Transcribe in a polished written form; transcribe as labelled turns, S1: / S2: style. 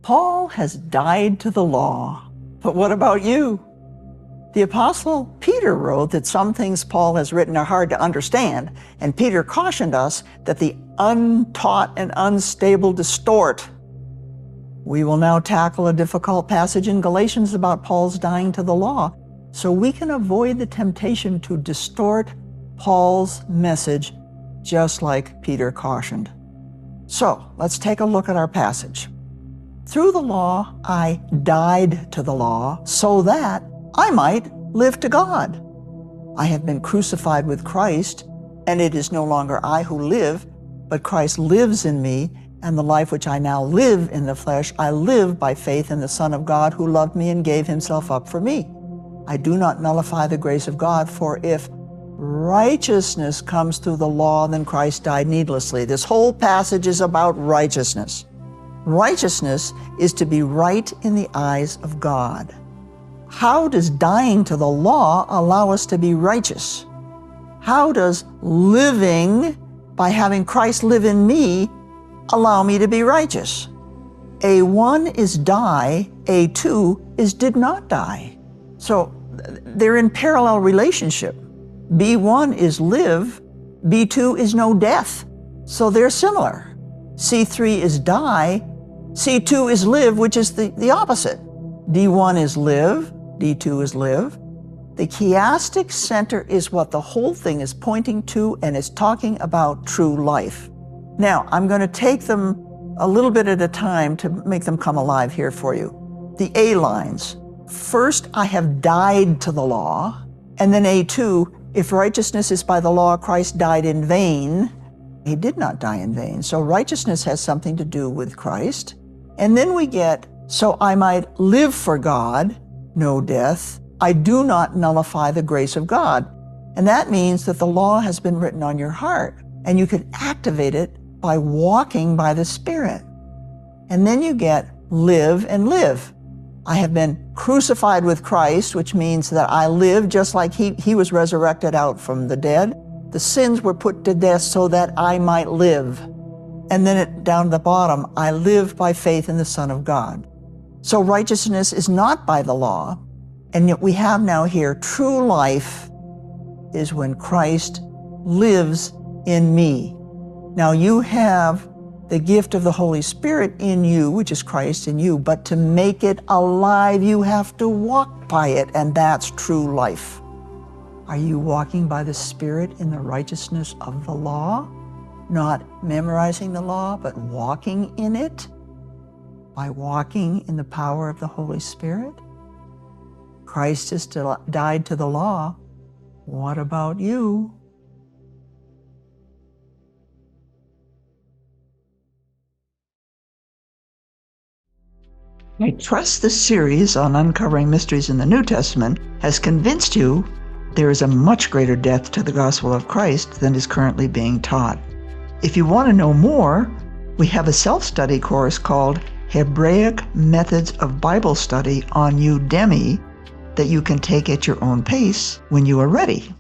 S1: Paul has died to the law, but what about you? The Apostle Peter wrote that some things Paul has written are hard to understand, and Peter cautioned us that the untaught and unstable distort. We will now tackle a difficult passage in Galatians about Paul's dying to the law, so we can avoid the temptation to distort Paul's message, just like Peter cautioned. So let's take a look at our passage. Through the law, I died to the law so that I might live to God. I have been crucified with Christ, and it is no longer I who live, but Christ lives in me, and the life which I now live in the flesh, I live by faith in the Son of God who loved me and gave himself up for me. I do not nullify the grace of God, for if righteousness comes through the law, then Christ died needlessly. This whole passage is about righteousness. Righteousness is to be right in the eyes of God. How does dying to the law allow us to be righteous? How does living by having Christ live in me allow me to be righteous? A1 is die, A2 is did not die. So they're in parallel relationship. B1 is live, B2 is no death. So they're similar. C3 is die, C2 is live, which is the opposite. D1 is live, D2 is live. The chiastic center is what the whole thing is pointing to, and it's talking about true life. Now, I'm going to take them a little bit at a time to make them come alive here for you. The A lines. First, I have died to the law, and then A2, if righteousness is by the law, Christ died in vain. He did not die in vain. So righteousness has something to do with Christ. And then we get, so I might live for God, no death. I do not nullify the grace of God. And that means that the law has been written on your heart, and you can activate it by walking by the Spirit. And then you get live and live. I have been crucified with Christ, which means that I live just like he was resurrected out from the dead. The sins were put to death so that I might live. And then down at the bottom, I live by faith in the Son of God. So righteousness is not by the law. And yet we have now here, true life is when Christ lives in me. Now you have the gift of the Holy Spirit in you, which is Christ in you, but to make it alive, you have to walk by it, and that's true life. Are you walking by the Spirit in the righteousness of the law? Not memorizing the law, but walking in it? By walking in the power of the Holy Spirit? Christ has died to the law. What about you? I trust this series on uncovering mysteries in the New Testament has convinced you there is a much greater depth to the gospel of Christ than is currently being taught. If you want to know more, we have a self-study course called Hebraic Methods of Bible Study on Udemy that you can take at your own pace when you are ready.